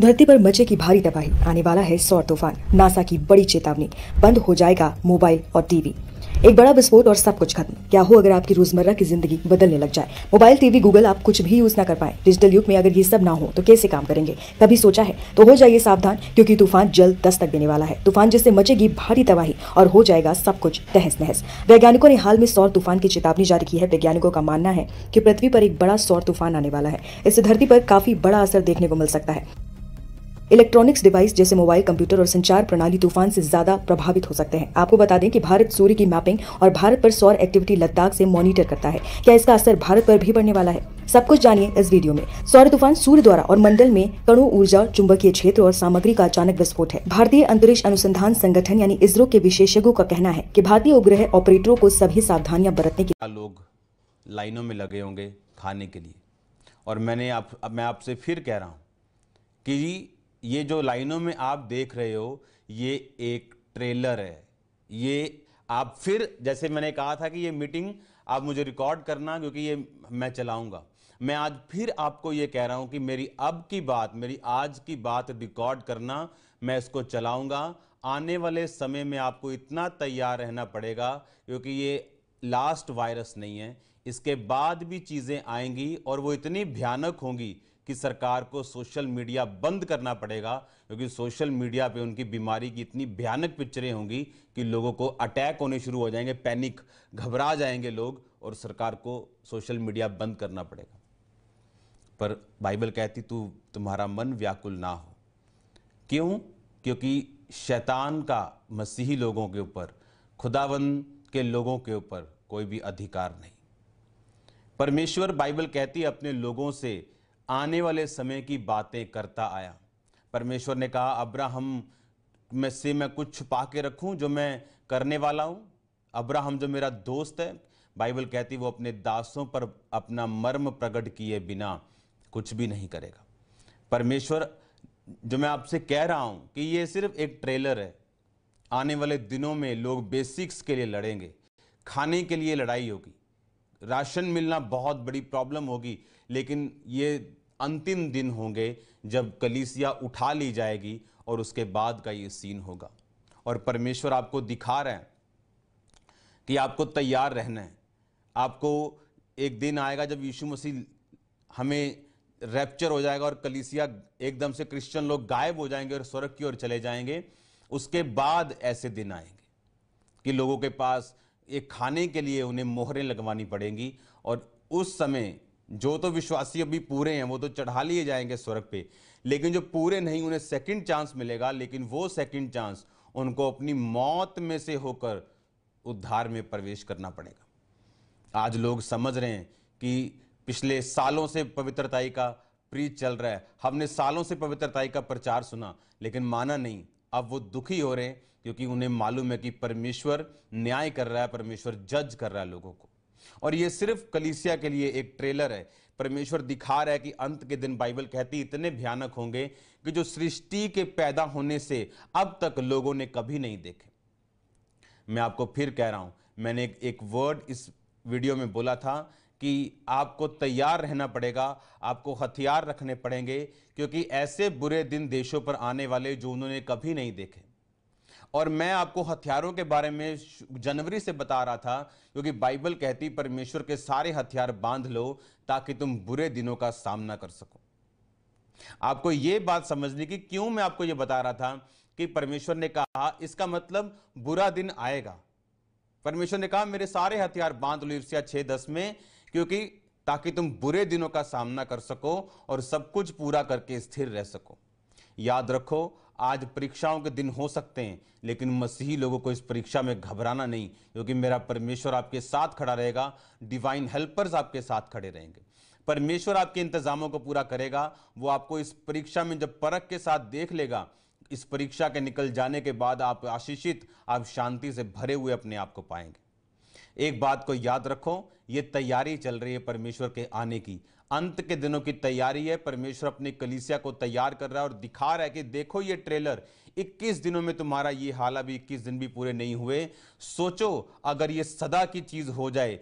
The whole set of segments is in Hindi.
धरती पर मचे की भारी तबाही, आने वाला है सौर तूफान। नासा की बड़ी चेतावनी, बंद हो जाएगा मोबाइल और टीवी। एक बड़ा विस्फोट और सब कुछ खत्म। क्या हो अगर आपकी रोजमर्रा की जिंदगी बदलने लग जाए? मोबाइल, टीवी, गूगल, आप कुछ भी यूज ना कर पाए। डिजिटल युग में अगर ये सब ना हो तो कैसे काम करेंगे? कभी सोचा है? तो हो जाइए सावधान, क्योंकि तूफान जल्द दस्तक देने वाला है। तूफान जिससे मचेगी भारी तबाही और हो जाएगा सब कुछ तहस नहस। वैज्ञानिकों ने हाल में सौर तूफान की चेतावनी जारी की है। वैज्ञानिकों का मानना है कि पृथ्वी पर एक बड़ा सौर तूफान आने वाला है। इससे धरती पर काफी बड़ा असर देखने को मिल सकता है। इलेक्ट्रॉनिक्स डिवाइस जैसे मोबाइल, कंप्यूटर और संचार प्रणाली तूफान से ज्यादा प्रभावित हो सकते हैं। आपको बता दें कि भारत सूर्य की मैपिंग और भारत पर सौर एक्टिविटी लद्दाख से मॉनिटर करता है। क्या इसका असर भारत पर भी पड़ने वाला है? सब कुछ जानिए इस वीडियो में। सौर तूफान सूर्य द्वारा और मंडल में कणों, ऊर्जा, चुंबकीय क्षेत्र और सामग्री का अचानक विस्फोट है। भारतीय अंतरिक्ष अनुसंधान संगठन यानी इसरो के विशेषज्ञों का कहना है कि भारतीय उपग्रह ऑपरेटरों को सभी सावधानियां बरतने की। लोग लाइनों में लगे होंगे खाने के लिए, और मैं आपसे फिर कह रहा हूं कि ये जो लाइनों में आप देख रहे हो, ये एक ट्रेलर है। ये आप फिर, जैसे मैंने कहा था कि ये मीटिंग आप मुझे रिकॉर्ड करना, क्योंकि ये मैं चलाऊंगा। मैं आज फिर आपको ये कह रहा हूं कि मेरी आज की बात रिकॉर्ड करना, मैं इसको चलाऊंगा। आने वाले समय में आपको इतना तैयार रहना पड़ेगा, क्योंकि ये लास्ट वायरस नहीं है। इसके बाद भी चीज़ें आएंगी और वो इतनी भयानक होंगी कि सरकार को सोशल मीडिया बंद करना पड़ेगा, क्योंकि सोशल मीडिया पे उनकी बीमारी की इतनी भयानक पिक्चरें होंगी कि लोगों को अटैक होने शुरू हो जाएंगे, पैनिक, घबरा जाएंगे लोग, और सरकार को सोशल मीडिया बंद करना पड़ेगा। पर बाइबल कहती तुम्हारा मन व्याकुल ना हो। क्यों? क्योंकि शैतान का मसीही लोगों के ऊपर, खुदावंद के लोगों के ऊपर कोई भी अधिकार नहीं। परमेश्वर, बाइबल कहती है, अपने लोगों से आने वाले समय की बातें करता आया। परमेश्वर ने कहा, अब्राहम में से मैं कुछ छुपा के रखूं जो मैं करने वाला हूं। अब्राहम जो मेरा दोस्त है, बाइबल कहती वो अपने दासों पर अपना मर्म प्रकट किए बिना कुछ भी नहीं करेगा। परमेश्वर, जो मैं आपसे कह रहा हूं कि ये सिर्फ एक ट्रेलर है। आने वाले दिनों में लोग बेसिक्स के लिए लड़ेंगे, खाने के लिए लड़ाई होगी, राशन मिलना बहुत बड़ी प्रॉब्लम होगी, लेकिन ये अंतिम दिन होंगे जब कलीसिया उठा ली जाएगी और उसके बाद का ये सीन होगा। और परमेश्वर आपको दिखा रहे हैं कि आपको तैयार रहना है। आपको एक दिन आएगा जब यीशु मसीह हमें रैप्चर हो जाएगा और कलीसिया एकदम से, क्रिश्चियन लोग गायब हो जाएंगे और स्वर्ग की ओर चले जाएंगे। उसके बाद ऐसे दिन आएंगे कि लोगों के पास एक खाने के लिए उन्हें मोहरें लगवानी पड़ेंगी, और उस समय जो तो विश्वासी अभी पूरे हैं वो तो चढ़ा लिए जाएंगे स्वर्ग पे, लेकिन जो पूरे नहीं उन्हें सेकंड चांस मिलेगा। लेकिन वो सेकंड चांस उनको अपनी मौत में से होकर उद्धार में प्रवेश करना पड़ेगा। आज लोग समझ रहे हैं कि पिछले सालों से पवित्रताई का प्रीच चल रहा है, हमने सालों से पवित्रताई का प्रचार सुना, लेकिन माना नहीं। अब वो दुखी हो रहे हैं, क्योंकि उन्हें मालूम है कि परमेश्वर न्याय कर रहा है, परमेश्वर जज कर रहा है लोगों को। और ये सिर्फ कलीसिया के लिए एक ट्रेलर है। परमेश्वर दिखा रहा है कि अंत के दिन, बाइबल कहती, इतने भयानक होंगे कि जो सृष्टि के पैदा होने से अब तक लोगों ने कभी नहीं देखे। मैं आपको फिर कह रहा हूं, मैंने एक वर्ड इस वीडियो में बोला था कि आपको तैयार रहना पड़ेगा, आपको हथियार रखने पड़ेंगे, क्योंकि ऐसे बुरे दिन देशों पर आने वाले जो उन्होंने कभी नहीं देखे। और मैं आपको हथियारों के बारे में जनवरी से बता रहा था, क्योंकि बाइबल कहती परमेश्वर के सारे हथियार बांध लो ताकि तुम बुरे दिनों का सामना कर सको। आपको यह बात समझने की, क्यों मैं आपको यह बता रहा था कि परमेश्वर ने कहा इसका मतलब बुरा दिन आएगा। परमेश्वर ने कहा मेरे सारे हथियार बांध लो, यिर्मयाह 6:10 में, क्योंकि ताकि तुम बुरे दिनों का सामना कर सको और सब कुछ पूरा करके स्थिर रह सको। याद रखो, आज परीक्षाओं के दिन हो सकते हैं, लेकिन मसीही लोगों को इस परीक्षा में घबराना नहीं, क्योंकि मेरा परमेश्वर आपके साथ खड़ा रहेगा। डिवाइन हेल्पर्स आपके साथ खड़े रहेंगे। परमेश्वर आपके इंतजामों को पूरा करेगा। वो आपको इस परीक्षा में जब परख के साथ देख लेगा, इस परीक्षा के निकल जाने के बाद आप आशीषित, आप शांति से भरे हुए अपने आप को पाएंगे। एक बात को याद रखो, ये तैयारी चल रही है परमेश्वर के आने की, अंत के दिनों की तैयारी है। परमेश्वर अपनी कलीसिया को तैयार कर रहा है और दिखा रहा है कि देखो ये ट्रेलर, 21 दिनों में तुम्हारा ये हाल, अभी 21 दिन भी पूरे नहीं हुए। सोचो अगर ये सदा की चीज हो जाए,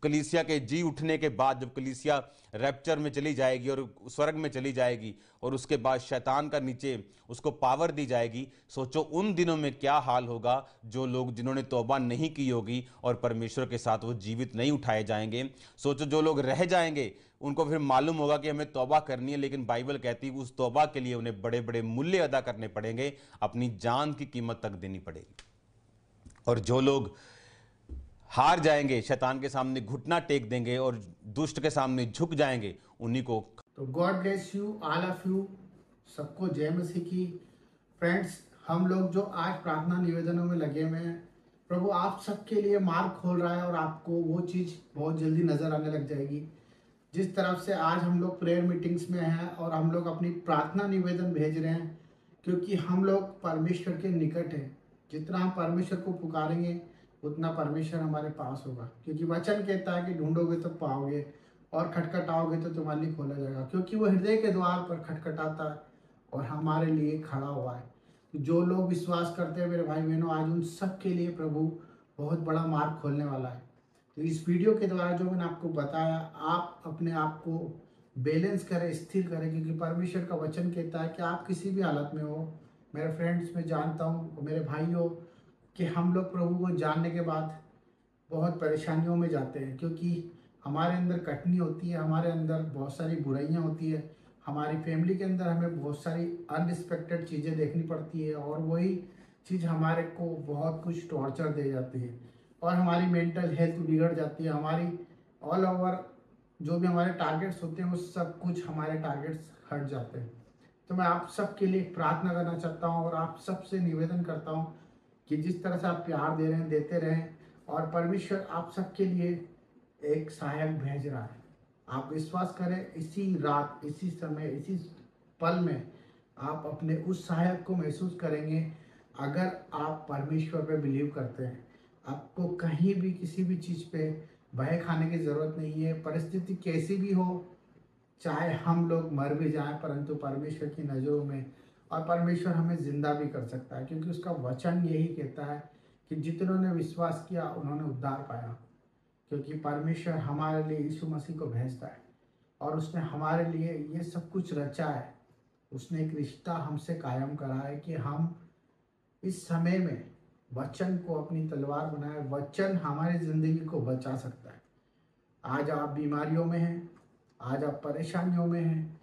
कलीसिया के जी उठने के बाद, जब कलीसिया रैप्चर में चली जाएगी और स्वर्ग में चली जाएगी और उसके बाद शैतान का नीचे उसको पावर दी जाएगी, सोचो उन दिनों में क्या हाल होगा। जो लोग जिन्होंने तौबा नहीं की होगी और परमेश्वर के साथ वो जीवित नहीं उठाए जाएंगे। सोचो जो लोग रह जाएंगे उनको फिर मालूम होगा कि हमें तौबा करनी है, लेकिन बाइबल कहती है उस तौबा के लिए उन्हें बड़े बड़े मूल्य अदा करने पड़ेंगे, अपनी जान की कीमत तक देनी पड़ेगी। और जो लोग हार जाएंगे, शैतान के सामने घुटना टेक देंगे और दुष्ट के सामने झुक जाएंगे, उन्हीं को। तो God bless you all of you, सबको जय मसीह की। फ्रेंड्स, हम लोग जो आज प्रार्थना निवेदनों में लगे हुए हैं, प्रभु आप सबके लिए मार्ग खोल रहा है और आपको वो चीज़ बहुत जल्दी नजर आने लग जाएगी। जिस तरफ से आज हम लोग प्रेयर मीटिंग्स में हैं और हम लोग अपनी प्रार्थना निवेदन भेज रहे हैं, क्योंकि हम लोग परमेश्वर के निकट हैं। जितना हम परमेश्वर को पुकारेंगे उतना परमेश्वर हमारे पास होगा, क्योंकि वचन कहता है कि ढूंढोगे तो पाओगे और खटखटाओगे तो तुम्हारे लिए खोला जाएगा, क्योंकि वो हृदय के द्वार पर खटखटाता है और हमारे लिए खड़ा हुआ है। तो जो लोग विश्वास करते हैं मेरे भाई बहनों, आज उन सब के लिए प्रभु बहुत बड़ा मार्ग खोलने वाला है। तो इस वीडियो के द्वारा जो मैंने आपको बताया, आप अपने आप को बैलेंस करें, स्थिर करें, क्योंकि परमेश्वर का वचन कहता है कि आप किसी भी हालत में हो। मेरे फ्रेंड्स, मैं जानता हूँ मेरे भाइयों कि हम लोग प्रभु को जानने के बाद बहुत परेशानियों में जाते हैं, क्योंकि हमारे अंदर कटनी होती है, हमारे अंदर बहुत सारी बुराइयां होती है, हमारी फैमिली के अंदर हमें बहुत सारी अनएक्सपेक्टेड चीज़ें देखनी पड़ती है और वही चीज़ हमारे को बहुत कुछ टॉर्चर दे जाती है और हमारी मेंटल हेल्थ बिगड़ जाती है। हमारी ऑल ओवर जो भी हमारे टारगेट्स होते हैं वो सब कुछ हमारे टारगेट्स हट जाते हैं। तो मैं आप सबके लिए प्रार्थना करना चाहता हूँ और आप सबसे निवेदन करता हूँ कि जिस तरह से आप प्यार दे रहे हैं, देते रहें, और परमेश्वर आप सबके लिए एक सहायक भेज रहा है। आप विश्वास करें, इसी रात, इसी समय, इसी पल में आप अपने उस सहायक को महसूस करेंगे। अगर आप परमेश्वर पे बिलीव करते हैं, आपको कहीं भी किसी भी चीज़ पे भय खाने की ज़रूरत नहीं है। परिस्थिति कैसी भी हो, चाहे हम लोग मर भी जाएं, परंतु परमेश्वर की नज़रों में, और परमेश्वर हमें जिंदा भी कर सकता है, क्योंकि उसका वचन यही कहता है कि जितनों ने विश्वास किया उन्होंने उद्धार पाया। क्योंकि परमेश्वर हमारे लिए यीशु मसीह को भेजता है और उसने हमारे लिए ये सब कुछ रचा है। उसने एक रिश्ता हमसे कायम करा है कि हम इस समय में वचन को अपनी तलवार बनाए। वचन हमारी ज़िंदगी को बचा सकता है। आज आप बीमारियों में हैं, आज आप परेशानियों में हैं,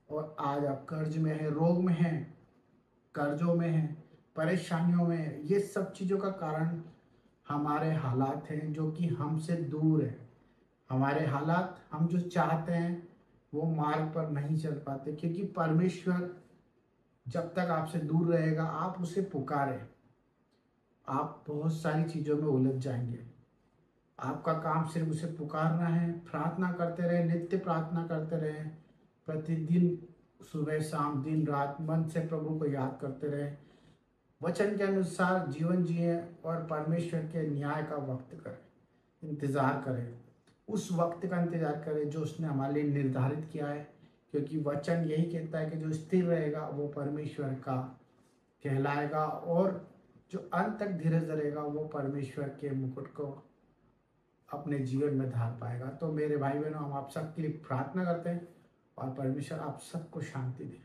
और आज आप कर्ज में हैं, रोग में हैं, कर्जों में हैं, परेशानियों में हैं। ये सब चीज़ों का कारण हमारे हालात हैं जो कि हमसे दूर है। हमारे हालात, हम जो चाहते हैं वो मार्ग पर नहीं चल पाते, क्योंकि परमेश्वर जब तक आपसे दूर रहेगा, आप उसे पुकारें, आप बहुत सारी चीज़ों में उलझ जाएंगे। आपका काम सिर्फ उसे पुकारना है, प्रार्थना करते रहे, नित्य प्रार्थना करते रहे, प्रतिदिन सुबह शाम दिन रात मन से प्रभु को याद करते रहे, वचन के अनुसार जीवन जिए और परमेश्वर के न्याय का वक्त करें, इंतज़ार करें। उस वक्त का इंतज़ार करें जो उसने हमारे लिए निर्धारित किया है, क्योंकि वचन यही कहता है कि जो स्थिर रहेगा वो परमेश्वर का कहलाएगा और जो अंत तक धीरज धरेगा वो परमेश्वर के मुकुट को अपने जीवन में धार पाएगा। तो मेरे भाई बहनों, हम आप सबके लिए प्रार्थना करते हैं और परमेश्वर आप सबको शांति दे।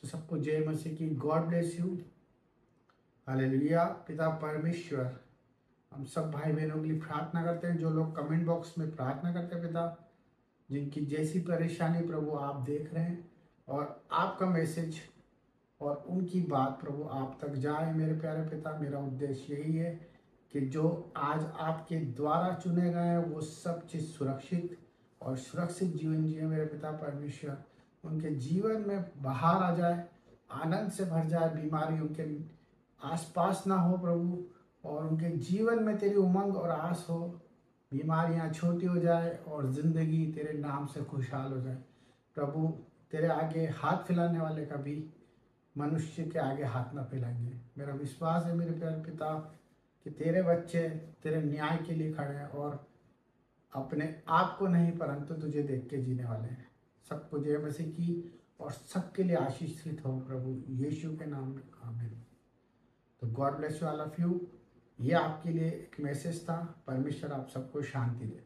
तो सबको जय मसीह की। God bless you. हालेलुया। पिता परमेश्वर, हम सब भाई बहनों के लिए प्रार्थना करते हैं जो लोग कमेंट बॉक्स में प्रार्थना करते हैं। पिता, जिनकी जैसी परेशानी प्रभु आप देख रहे हैं, और आपका मैसेज और उनकी बात प्रभु आप तक जाए। मेरे प्यारे पिता, मेरा उद्देश्य यही है कि जो आज आपके द्वारा चुने गए हैं वो सब चीज़ सुरक्षित और सुरक्षित जीवन जिए। मेरे पिता परमेश्वर, उनके जीवन में बाहर आ जाए, आनंद से भर जाए, बीमारी उनके आसपास ना हो प्रभु, और उनके जीवन में तेरी उमंग और आस हो। बीमारियां छोटी हो जाए और ज़िंदगी तेरे नाम से खुशहाल हो जाए। प्रभु, तेरे आगे हाथ फैलाने वाले कभी मनुष्य के आगे हाथ ना फैलाएंगे। मेरा विश्वास है मेरे प्यारे पिता कि तेरे बच्चे तेरे न्याय के लिए खड़े हैं और अपने आप को नहीं परंतु तुझे देख के जीने वाले हैं। सबको जय मसीह की और सबके लिए आशीषित हो प्रभु यीशु के नाम में, आमीन। तो God bless you all of you. ये आपके लिए एक मैसेज था। परमेश्वर आप सबको शांति दे।